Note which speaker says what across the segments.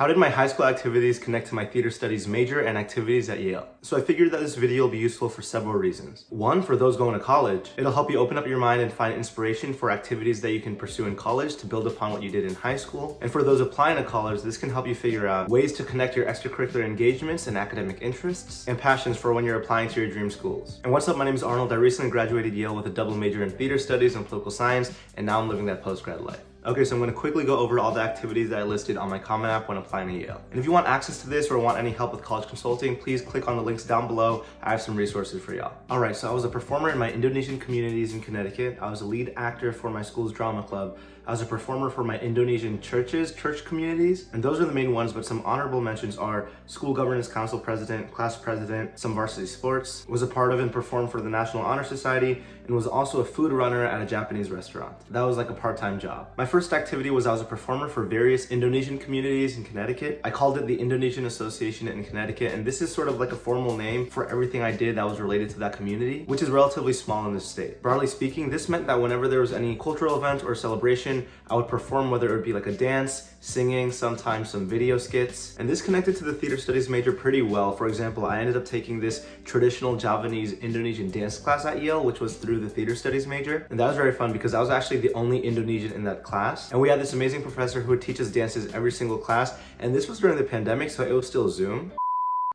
Speaker 1: How did my high school activities connect to my theater studies major and activities at Yale? So I figured that this video will be useful for several reasons. One, for those going to college, it'll help you open up your mind and find inspiration for activities that you can pursue in college to build upon what you did in high school. And for those applying to college, this can help you figure out ways to connect your extracurricular engagements and academic interests and passions for when you're applying to your dream schools. And what's up, my name is Arnold. I recently graduated Yale with a double major in theater studies and political science, and now I'm living that post-grad life. Okay, so I'm going to quickly go over all the activities that I listed on my comment app when applying to Yale. And if you want access to this or want any help with college consulting, please click on the links down below. I have some resources for y'all. Alright, so I was a performer in my Indonesian communities in Connecticut. I was a lead actor for my school's drama club. I was a performer for my Indonesian church communities, and those are the main ones, but some honorable mentions are school governance council president, class president, some varsity sports, was a part of and performed for the National Honor Society, and was also a food runner at a Japanese restaurant. That was like a part-time job. My first activity was I was a performer for various Indonesian communities in Connecticut. I called it the Indonesian Association in Connecticut, and this is sort of like a formal name for everything I did that was related to that community, which is relatively small in this state. Broadly speaking, this meant that whenever there was any cultural event or celebration, I would perform, whether it would be like a dance, singing, sometimes some video skits. And this connected to the theater studies major pretty well. For example, I ended up taking this traditional Javanese Indonesian dance class at Yale, which was through the theater studies major. And that was very fun because I was actually the only Indonesian in that class. And we had this amazing professor who would teach us dances every single class. And this was during the pandemic, so it was still Zoom.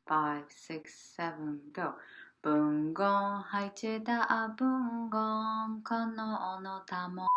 Speaker 2: 5, 6, 7, go. Bungon, haiteda bungon, kono ono tamo.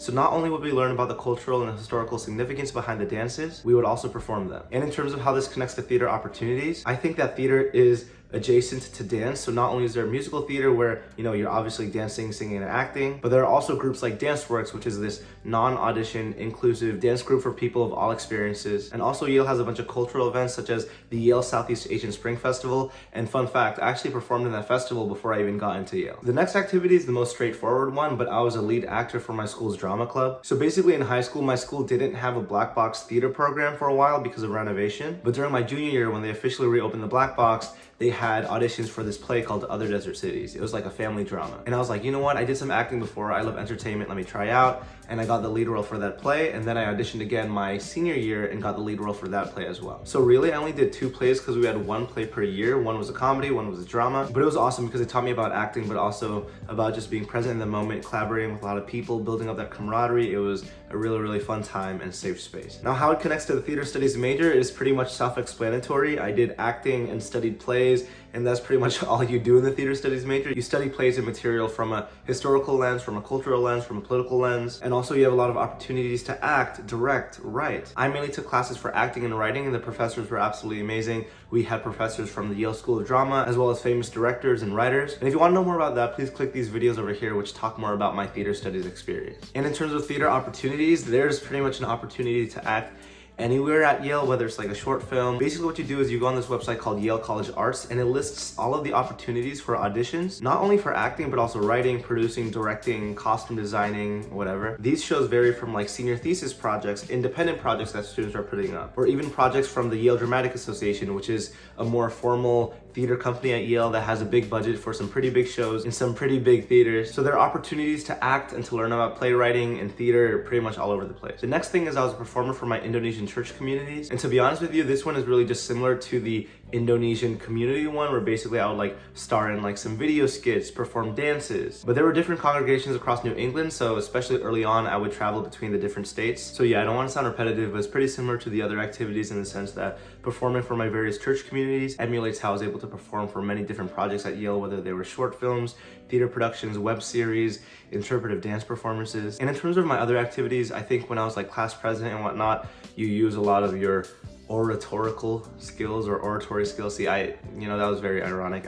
Speaker 1: So not only would we learn about the cultural and historical significance behind the dances, we would also perform them. And in terms of how this connects to theater opportunities, I think that theater is adjacent to dance. So not only is there musical theater where, you're obviously dancing, singing, and acting, but there are also groups like DanceWorks, which is this non-audition, inclusive dance group for people of all experiences. And also Yale has a bunch of cultural events such as the Yale Southeast Asian Spring Festival. And fun fact, I actually performed in that festival before I even got into Yale. The next activity is the most straightforward one, but I was a lead actor for my school's drama club. So basically in high school, my school didn't have a black box theater program for a while because of renovation. But during my junior year, when they officially reopened the black box, they had auditions for this play called Other Desert Cities. It was like a family drama. And I was like, you know what? I did some acting before. I love entertainment. Let me try out. And I got the lead role for that play. And then I auditioned again my senior year and got the lead role for that play as well. So really, I only did 2 plays because we had 1 play per year. One was a comedy, one was a drama. But it was awesome because it taught me about acting, but also about just being present in the moment, collaborating with a lot of people, building up that camaraderie. It was a really, really fun time and safe space. Now, how it connects to the theater studies major is pretty much self-explanatory. I did acting and studied plays, and that's pretty much all you do in the theater studies major. You study plays and material from a historical lens, from a cultural lens, from a political lens, and also you have a lot of opportunities to act, direct, write. I mainly took classes for acting and writing, and the professors were absolutely amazing. We had professors from the Yale School of Drama, as well as famous directors and writers. And if you want to know more about that, please click these videos over here, which talk more about my theater studies experience. And in terms of theater opportunities, there's pretty much an opportunity to act anywhere at Yale, whether it's like a short film. Basically what you do is you go on this website called Yale College Arts, and it lists all of the opportunities for auditions, not only for acting, but also writing, producing, directing, costume designing, whatever. These shows vary from like senior thesis projects, independent projects that students are putting up, or even projects from the Yale Dramatic Association, which is a more formal theater company at Yale that has a big budget for some pretty big shows in some pretty big theaters. So there are opportunities to act and to learn about playwriting and theater pretty much all over the place. The next thing is I was a performer for my Indonesian church communities. And to be honest with you, this one is really just similar to the Indonesian community one, where basically I would like star in like some video skits, perform dances. But there were different congregations across New England, so especially early on, I would travel between the different states. So yeah, I don't want to sound repetitive, but it's pretty similar to the other activities in the sense that performing for my various church communities emulates how I was able to perform for many different projects at Yale, whether they were short films, theater productions, web series, interpretive dance performances. And in terms of my other activities, I think when I was like class president and whatnot, you use a lot of your oratorical skills or oratory skills. See, that was very ironic.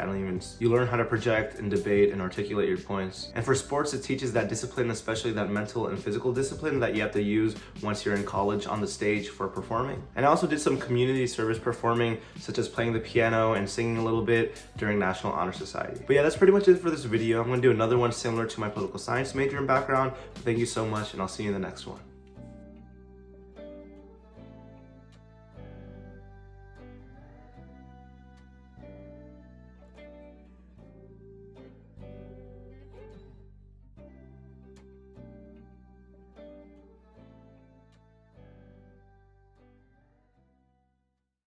Speaker 1: You learn how to project and debate and articulate your points. And for sports, it teaches that discipline, especially that mental and physical discipline that you have to use once you're in college on the stage for performing. And I also did some community service performing, such as playing the piano and singing a little bit during National Honor Society. But yeah, that's pretty much it for this video. I'm gonna do another one similar to my political science major and background. Thank you so much, and I'll see you in the next one.